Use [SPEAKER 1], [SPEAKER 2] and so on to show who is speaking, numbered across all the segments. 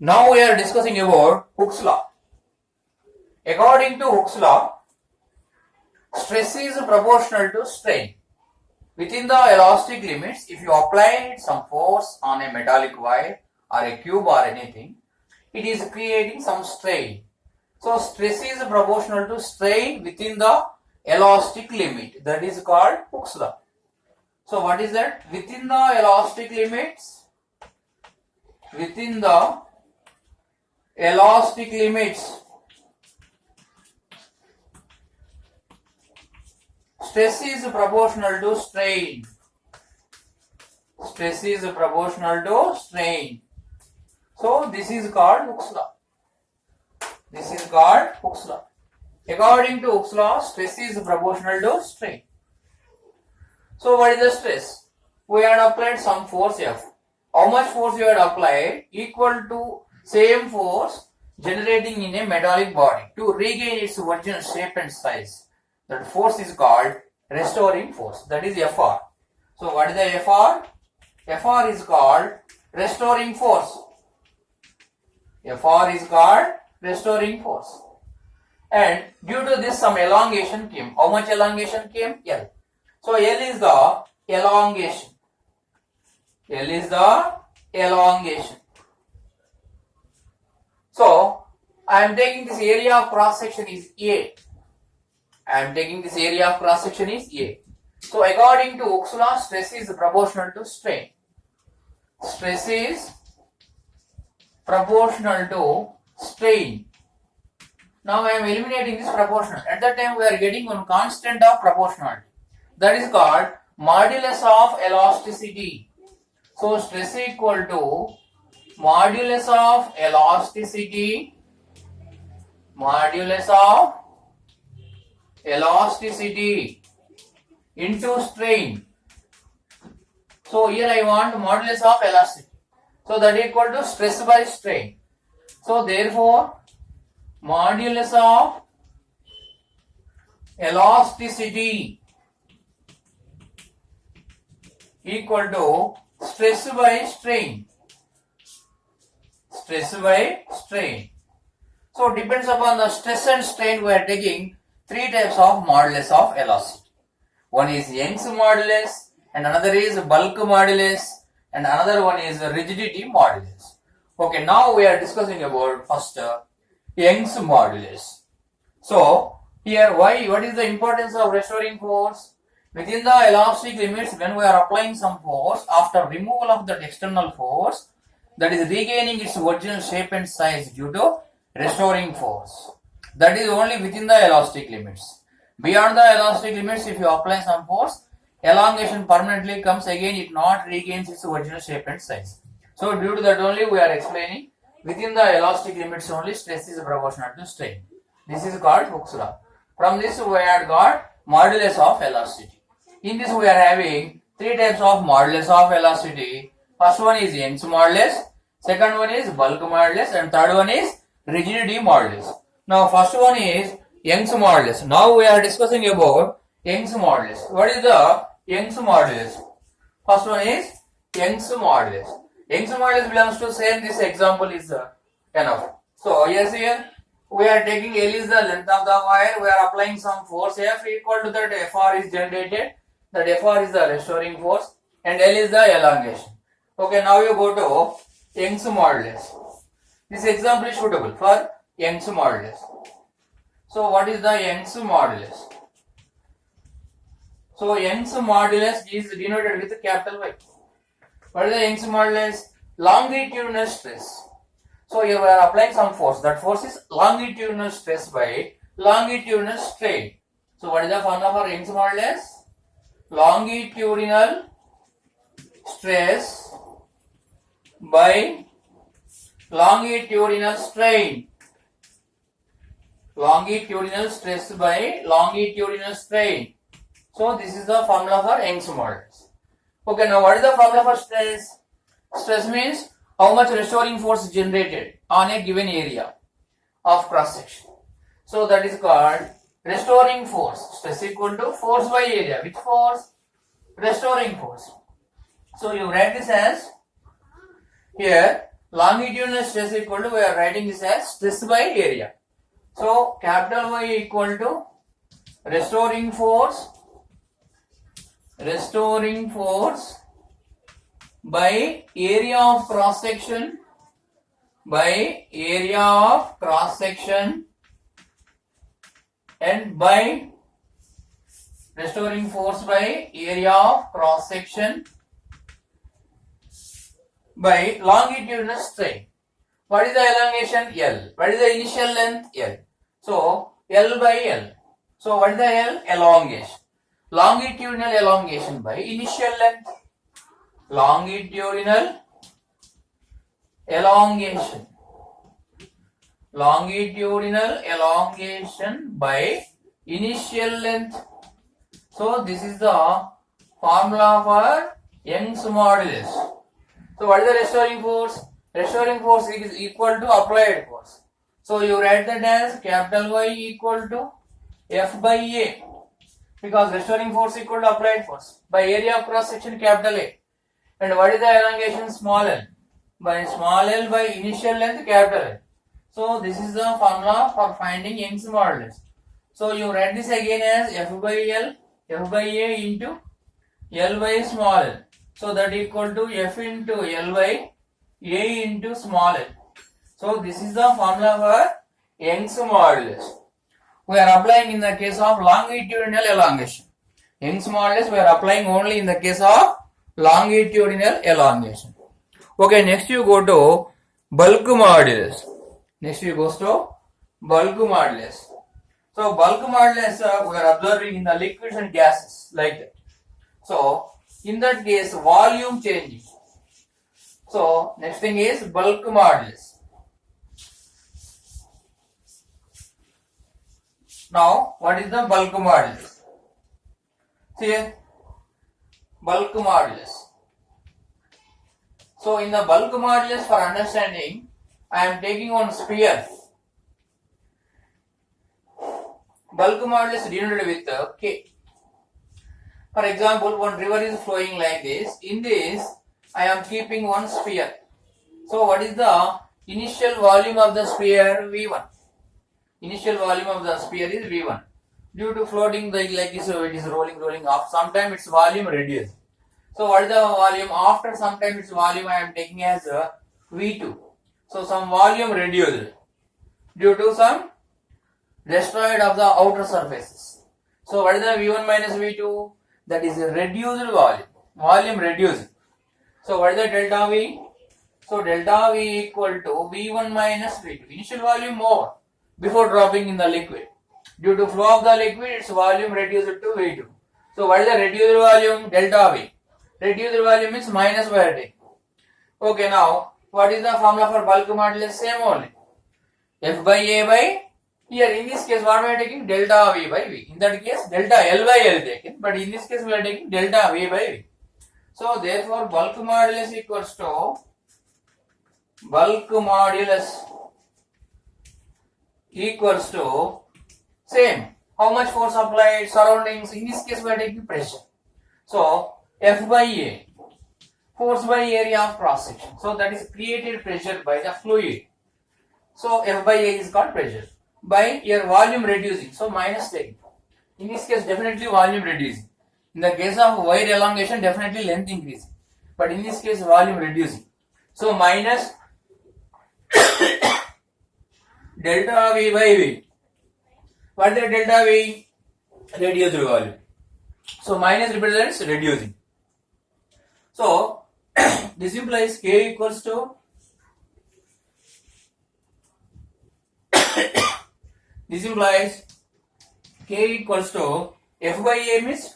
[SPEAKER 1] Now we are discussing about Hooke's law. According to Hooke's law, stress is proportional to strain. Within the elastic limits, if you apply some force on a metallic wire or a cube or anything, it is creating some strain. So stress is proportional to strain within the elastic limit. That is called Hooke's law. So what is that? Within the elastic limits, stress is proportional to strain. Stress is proportional to strain. So this is called Hooke's law. This is called Hooke's law. According to Hooke's law, stress is proportional to strain. So what is the stress? We had applied some force F. How much force you had applied? Equal to same force generating in a metallic body to regain its original shape and size. That force is called restoring force. That is Fr. So what is the Fr? Fr is called restoring force. Fr is called restoring force. And due to this some elongation came. How much elongation came? L. So L is the elongation. L is the elongation. So I am taking this area of cross section is A. So according to Hooke's law, stress is proportional to strain. Stress is proportional to strain. Now I am eliminating this proportional. At that time we are getting one constant of proportionality. That is called modulus of elasticity. So stress equal to modulus of elasticity into strain. So here I want modulus of elasticity. So that equal to stress by strain. So therefore modulus of elasticity equal to stress by strain. So depends upon the stress and strain, we are taking three types of modulus of elasticity. One is Young's modulus, and another is bulk modulus, and another one is rigidity modulus. Okay, now we are discussing about first Young's modulus. So here what is the importance of restoring force? Within the elastic limits, when we are applying some force, after removal of that external force, that is regaining its original shape and size due to restoring force. That is only within the elastic limits. Beyond the elastic limits, if you apply some force, elongation permanently comes again, it not regains its original shape and size. So due to that only we are explaining within the elastic limits only stress is proportional to strain. This is called Hooke's law. From this we had got modulus of elasticity. In this we are having three types of modulus of elasticity. First one is Young's modulus, second one is bulk modulus, and third one is rigidity modulus. Now first one is Young's modulus. Now we are discussing about Young's modulus. What is the Young's modulus? First one is Young's modulus. Young's modulus belongs to same. This example is enough. So yes, here we are taking L is the length of the wire. We are applying some force F equal to that Fr is generated. That Fr is the restoring force and L is the elongation. Okay, now you go to Young's modulus. This example is suitable for Young's modulus. So what is the Young's modulus? So Young's modulus is denoted with capital Y. What is the Young's modulus? Longitudinal stress. So here we are applying some force. That force is longitudinal stress by longitudinal strain. So what is the formula for Young's modulus? Longitudinal stress by longitudinal strain. Longitudinal stress by longitudinal strain. So this is the formula for Young's modulus. Okay, now what is the formula for stress? Stress means how much restoring force generated on a given area of cross section. So that is called restoring force. Stress equal to force by area. Which force? Restoring force. So you write this as here longitudinal stress equal to, we are writing this as stress by area. So capital Y equal to restoring force by area of cross section and by restoring force by area of cross section by longitudinal strain. What is the elongation? L. What is the initial length? L. So L by L. So what is the L? Elongation. Longitudinal elongation by initial length. Longitudinal elongation by initial length. So this is the formula for Young's modulus. So what is the restoring force? Restoring force is equal to applied force. So you write that as capital Y equal to F by A, because restoring force equal to applied force by area of cross section capital A. And what is the elongation? Small l. By small l by initial length capital L. So this is the formula for finding Young's modulus. So you write this again as F by A into L by small l. So that equal to F into L by A into small l. So this is the formula for Young's modulus. We are applying in the case of longitudinal elongation. Young's modulus we are applying only in the case of longitudinal elongation. Okay, next you go to bulk modulus. So bulk modulus we are observing in the liquids and gases like that. So in that case volume changes. So next thing is bulk modulus. Now what is the bulk modulus? See, bulk modulus. So in the bulk modulus, for understanding, I am taking one sphere. Bulk modulus denoted with K. For example, one river is flowing like this. In this, I am keeping one sphere. So what is the initial volume of the sphere? V1. Initial volume of the sphere is V1. Due to floating like this, so it is rolling off. Sometimes its volume reduces. So what is the volume? After some time its volume I am taking as V2. So some volume reduced due to some destroyed of the outer surfaces. So what is the V1 minus V2? That is a reduced volume reduced. So what is the delta V? So delta V equal to V1 minus V2. Initial volume more before dropping in the liquid. Due to flow of the liquid, its volume reduced to V2. So what is the reduced volume? Delta V. Reduced volume is minus we are taking. Okay, now what is the formula for bulk modulus? Same only. F by A by, here in this case what we are taking? Delta V by V. In that case delta L by L taken, but in this case we are taking delta V by V. So therefore bulk modulus equals to same. How much force applied? Surroundings. In this case we are taking pressure. So F by A, force by area of cross section. So that is created pressure by the fluid. So F by A is called pressure. By your volume reducing. So minus taking. In this case definitely volume reducing. In the case of wire elongation definitely length increasing. But in this case volume reducing. So minus delta V by V. What is the delta V? Reduced volume. So minus represents reducing. So this implies K equals to F by A means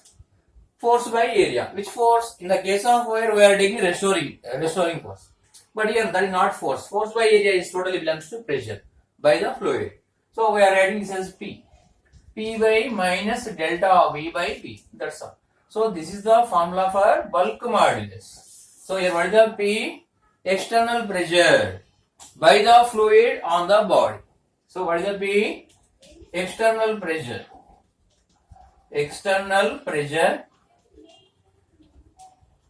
[SPEAKER 1] force by area. Which force? In the case of wire we are taking restoring force. But here that is not force. Force by area is totally belongs to pressure by the fluid. So we are writing this as P. P by minus delta V by P. That's all. So this is the formula for bulk modulus. So here what is the P? External pressure by the fluid on the body. So what is the P? External pressure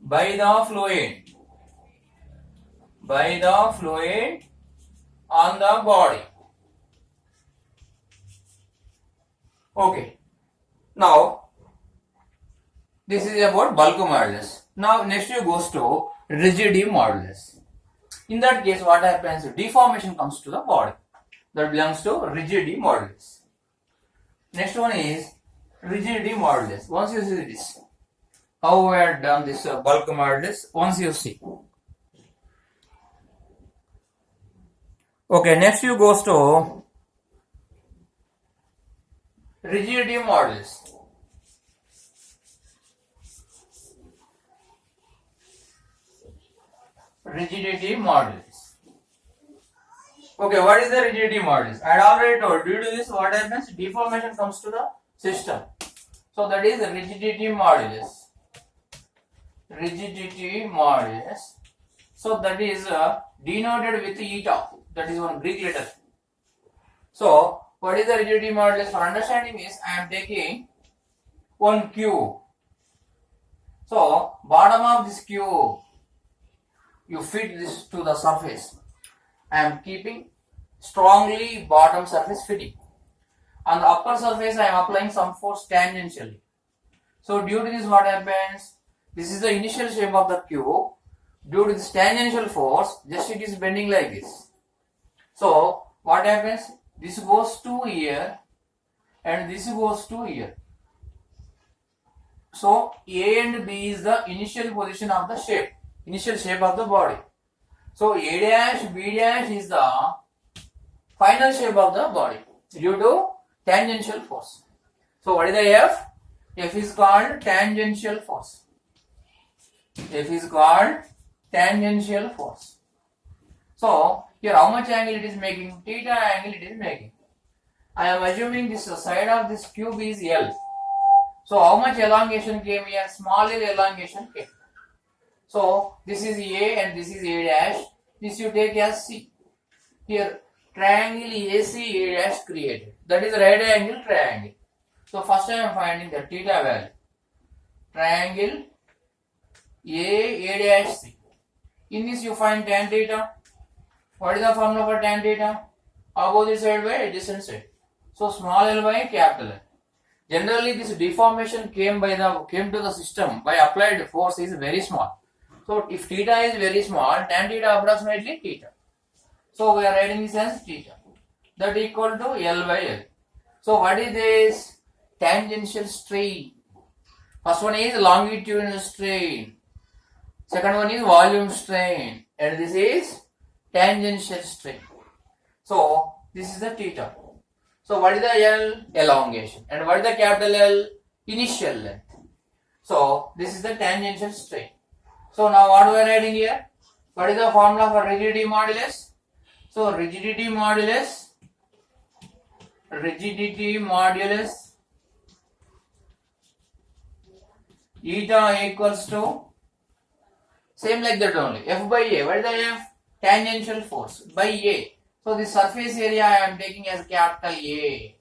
[SPEAKER 1] by the fluid by the fluid on the body. Okay. Now, this is about bulk modulus. Now, next you goes to rigidity modulus. In that case, what happens? Deformation comes to the body. That belongs to rigidity modulus. Next one is rigidity modulus. Once you see this, how we have done this bulk modulus, once you see. Okay, next you goes to rigidity modulus. Rigidity modulus. Okay, what is the rigidity modulus? I had already told. Due to this, what happens? Deformation comes to the system. So that is the rigidity modulus. Rigidity modulus. So that is denoted with eta. That is one Greek letter. So what is the rigidity modulus? For understanding is, I am taking one cube. So bottom of this cube, you fit this to the surface. I am keeping strongly bottom surface fitting. On the upper surface, I am applying some force tangentially. So due to this, what happens? This is the initial shape of the cube. Due to this tangential force, just it is bending like this. So what happens? This goes to here and this goes to here. So A and B is the initial position of the shape, initial shape of the body. So A dash, B dash is the final shape of the body due to tangential force. So what is the F? F is called tangential force. F is called tangential force. So here how much angle it is making? Theta angle it is making. I am assuming this side of this cube is L. So how much elongation came here? Small L elongation came. So this is A and this is A dash. This you take as C. Here triangle AC A dash created. That is right angle triangle. So first I am finding the theta value. Triangle A dash C. In this you find tan theta. What is the formula for tan theta? Opposite side by adjacent side. So small l by capital L. Generally this deformation came to the system by applied force is very small. So if theta is very small, tan theta approximately theta. So we are writing this as theta. That equal to L by L. So what is this? Tangential strain. First one is longitudinal strain. Second one is volume strain. And this is tangential strain. So this is the theta. So what is the L? Elongation. And what is the capital L? Initial length. So this is the tangential strain. So now what we are writing here? What is the formula for rigidity modulus? So rigidity modulus eta equals to same like that only. F by A. What is the F? Tangential force by A. So the surface area I am taking as capital A.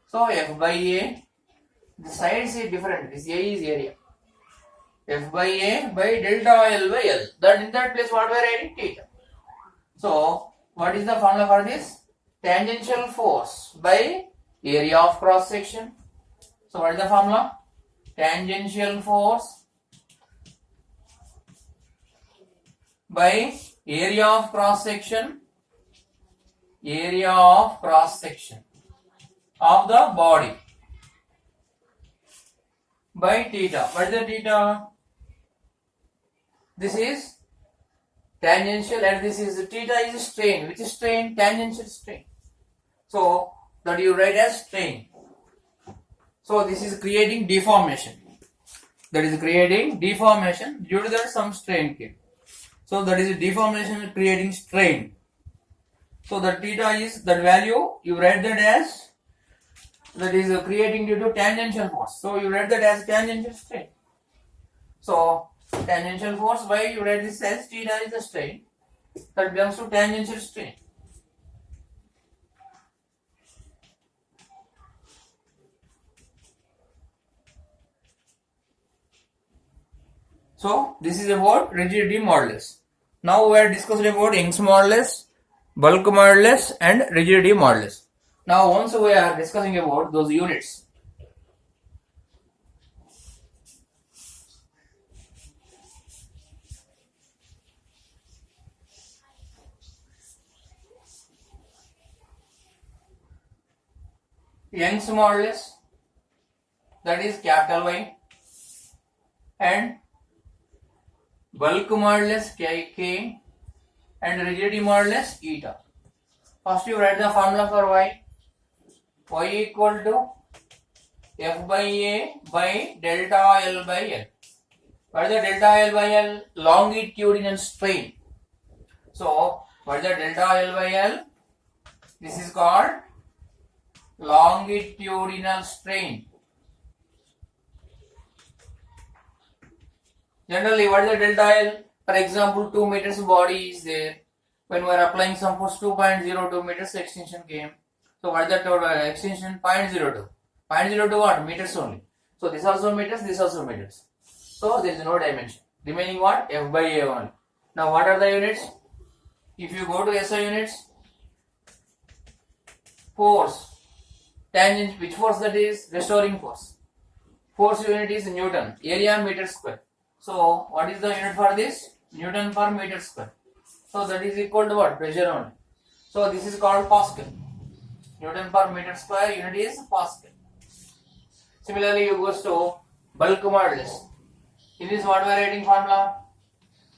[SPEAKER 1] So F by A. The sides is different. This A is area. F by A by delta L by L. That in that place what we are writing? Theta. So what is the formula for this? Tangential force by area of cross section. So what is the formula? Tangential force by area of cross section of the body by theta. What is the theta? This is tangential and this is theta is strain. Which is strain? Tangential strain. So that you write as strain. So this is creating deformation. That is creating deformation. Due to that some strain came. So that is deformation creating strain. So the theta is that value you write that as that is creating due to tangential force. So you write that as tangential strain. So tangential force by you write this as theta is the strain that belongs to tangential strain. So this is about rigidity modulus. Now we are discussing about Young's modulus, bulk modulus and rigidity modulus. Now once we are discussing about those units. Young's modulus, that is capital Y, and bulk modulus K and rigidity modulus eta. First you write the formula for Y. Y equal to F by A by delta L by L. What is the delta L by L? Longitudinal strain. So what is the delta L by L? This is called longitudinal strain. Generally, what is the delta L? For example, 2 meters body is there. When we are applying some force, 2.02 meters extension came. So what is the total extension? 0.02. 0.02 what? Meters only. So this also meters, this also meters. So there is no dimension. Remaining what? F by A only. Now what are the units? If you go to SI units, force, tangent, which force that is? Restoring force. Force unit is Newton, area meter square. So what is the unit for this? Newton per meter square. So that is equal to what? Pressure only. So this is called Pascal. Newton per meter square unit is Pascal. Similarly, you go to bulk modulus. In this what we are writing formula?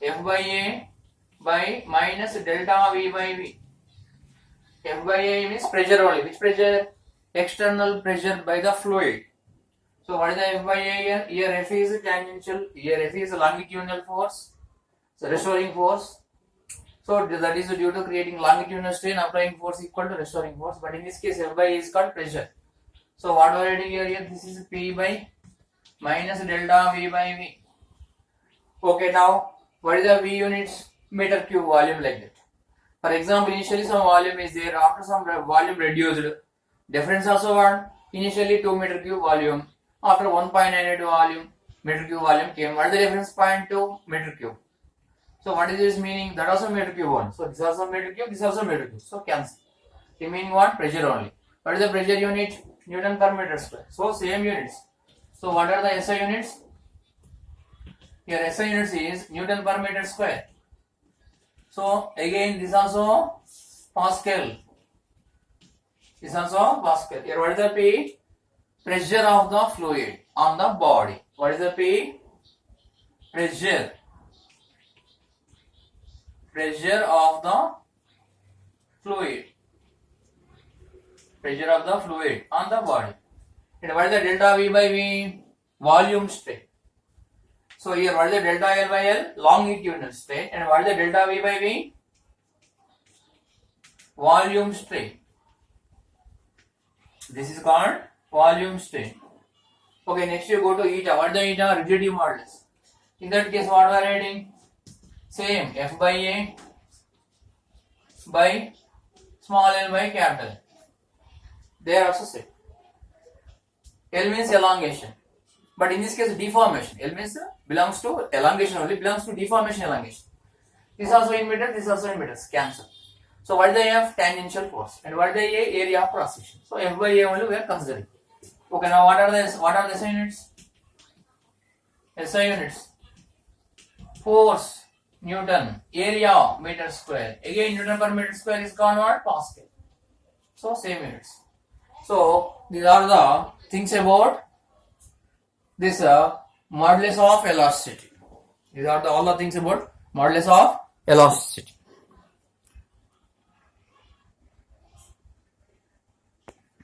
[SPEAKER 1] F by A by minus delta V by V. F by A means pressure only. Which pressure? External pressure by the fluid. So what is the F by A here? Here F is tangential, here F is longitudinal force, so restoring force. So that is due to creating longitudinal strain, applying force equal to restoring force. But in this case, F by A is called pressure. So what we are writing here? This is P by minus delta V by V. Okay, now what is the V units? Meter cube volume, like that. For example, initially some volume is there, after some volume reduced. Difference also what? Initially 2 meter cube volume, after 1.98 volume, meter cube volume came. What is the difference? 0.2 meter cube. So what is this meaning? That also meter cube one. So this also meter cube, this also meter cube. So cancel. Remaining what? Pressure only. What is the pressure unit? Newton per meter square. So same units. So what are the SI units? Here SI units is Newton per meter square. So again this also Pascal. This also Pascal. Here what is the P? Pressure of the fluid on the body. What is the P? Pressure. Pressure of the fluid. Pressure of the fluid on the body. And what is the delta V by V? Volume strain. So here what is the delta L by L? Longitudinal strain. And what is the delta V by V? Volume strain. This is called volume strain. Okay, next you go to eta. What is the eta? Rigidity modulus. In that case, what we are writing? Same, F by A by small l by capital L. They are also same. L means elongation, but in this case deformation. L means belongs to elongation only, belongs to deformation, elongation. This also in meters, this also in meters. Cancel. So what is the F? Tangential force. And what is the A? Area of cross section. So F by A only we are considering. Okay, now what are the SI units? SI units. Force Newton, area meter square. Again Newton per meter square is called what? Pascal. So same units. So these are the things about this modulus of elasticity. These are all the things about modulus of elasticity.